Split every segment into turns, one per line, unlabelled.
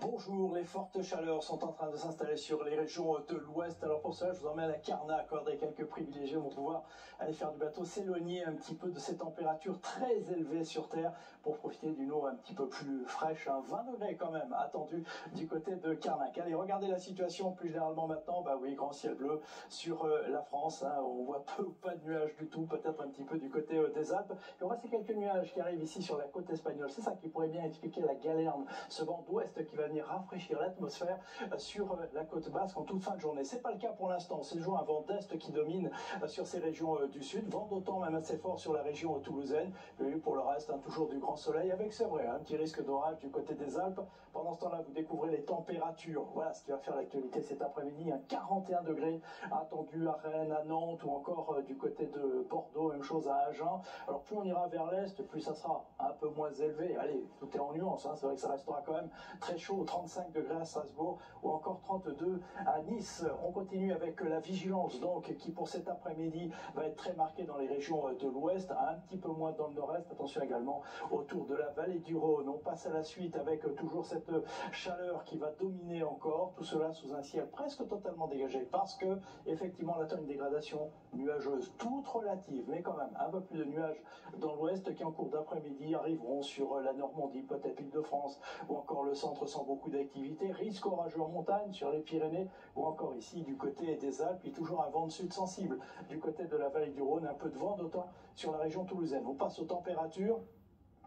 Bonjour, les fortes chaleurs sont en train de s'installer sur les régions de l'ouest. Alors pour cela, je vous emmène à Carnac, accorder quelques privilégiés vont pouvoir aller faire du bateau, s'éloigner un petit peu de ces températures très élevées sur Terre pour profiter d'une eau un petit peu plus fraîche, 20 degrés quand même, attendu du côté de Carnac. Allez, regardez la situation plus généralement maintenant. Bah oui, grand ciel bleu sur la France. On voit peu ou pas de nuages du tout, peut-être un petit peu du côté des Alpes. Et on voit ces quelques nuages qui arrivent ici sur la côte espagnole. C'est ça qui pourrait bien expliquer la galerne, ce vent d'ouest qui va venir rafraîchir l'atmosphère sur la côte basque en toute fin de journée. C'est pas le cas pour l'instant. C'est toujours un vent d'est qui domine sur ces régions du sud. Vent d'autant même assez fort sur la région toulousaine. Et pour le reste, toujours du grand soleil avec, c'est vrai, un petit risque d'orage du côté des Alpes. Pendant ce temps-là, vous découvrez les températures. Voilà ce qui va faire l'actualité cet après-midi. 41 degrés attendu à Rennes, à Nantes ou encore du côté de Bordeaux. Même chose à Agen. Alors plus on ira vers l'est, plus ça sera un peu moins élevé. Allez, tout est en nuance. C'est vrai que ça restera quand même très chaud. 35 degrés à Strasbourg ou encore 32 à Nice. On continue avec la vigilance donc qui pour cet après-midi va être très marquée dans les régions de l'ouest, un petit peu moins dans le nord-est. Attention également autour de la vallée du Rhône. On passe à la suite avec toujours cette chaleur qui va dominer encore. Tout cela sous un ciel presque totalement dégagé parce que effectivement on attend une dégradation nuageuse toute relative, mais quand même un peu plus de nuages dans l'ouest qui en cours d'après-midi arriveront sur la Normandie, peut-être l'Île-de-France ou encore le centre sans beaucoup d'activité, risque orageux en montagne sur les Pyrénées ou encore ici du côté des Alpes, puis toujours un vent de sud sensible du côté de la vallée du Rhône, un peu de vent d'autant sur la région toulousaine. On passe aux températures.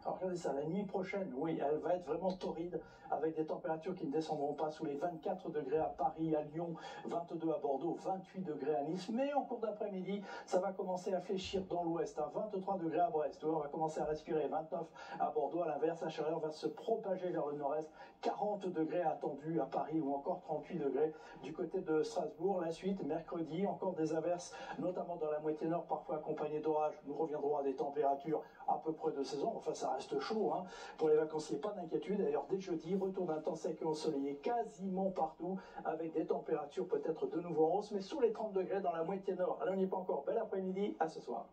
Alors regardez ça, la nuit prochaine, oui, elle va être vraiment torride avec des températures qui ne descendront pas sous les 24 degrés à Paris, à Lyon, 22 à Bordeaux, 28 degrés à Nice. Mais en cours d'après-midi, ça va commencer à fléchir dans l'ouest, 23 degrés à Brest. On va commencer à respirer, 29 à Bordeaux. À l'inverse, la chaleur va se propager vers le nord-est, 40 degrés attendus à Paris ou encore 38 degrés du côté de Strasbourg. La suite, mercredi, encore des averses, notamment dans la moitié nord, parfois accompagnées d'orages. Nous reviendrons à des températures à peu près de saison. Enfin, ça reste chaud pour les vacanciers, pas d'inquiétude. D'ailleurs, dès jeudi, retour d'un temps sec et ensoleillé quasiment partout, avec des températures peut-être de nouveau en hausse, mais sous les 30 degrés dans la moitié nord. Allez, on n'y est pas encore. Bel après-midi, à ce soir.